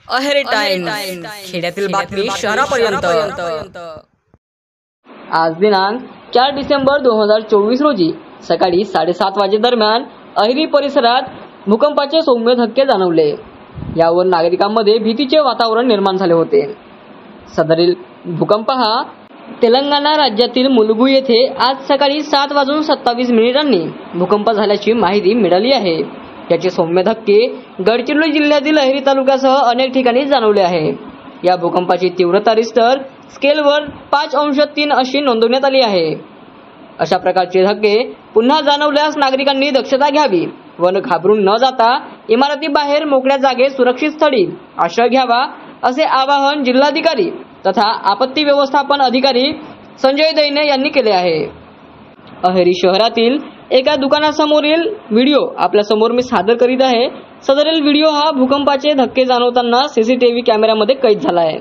Aheri times, खेड्यातील बातमी शहरापर्यंत। आज दिनांक 4 डिसेंबर 2024 रोजी सकाळी 7:30 वाजे दरम्यान अहेरी परिसरात भूकंपाचे सौम्य धक्के जाणवले। यावर नागरिकांमध्ये भीतीचे वातावरण निर्माण झाले होते। सदरील भूकंप हा तेलंगणा राज्यातील मुलुगू येथे आज सकाळी 7:27 भूकंप झाल्याची माहिती मिळाली आहे। याचे सौम्य धक्के गडचिरोली जिल्ह्यातील अहेरी तालुक्यासह अनेक ठिकाणी जाणवले आहे। या भूकंपाची तीव्रता रिश्टर स्केलवर 5.3 अशी नोंदवण्यात आली आहे। अशा प्रकारचे धक्के पुन्हा जाणवल्यास नागरिकांनी दक्षता घ्यावी व घाबरून न जाता इमारतीबाहेर मोकळ्या जागेत सुरक्षित स्थळी आश्रय घ्यावा, असे आवाहन जिल्हाधिकारी तथा आपत्ती व्यवस्थापन अधिकारी संजय दैने यांनी केले आहे। अहेरी शहरातील एका दुकानासमोरील व्हिडिओ आपल्या समोर मी सादर करीत आहे। सदरील व्हिडिओ हा भूकंपाचे धक्के जाणवताना सीसीटीव्ही कॅमेऱ्यामध्ये कैद झाला आहे।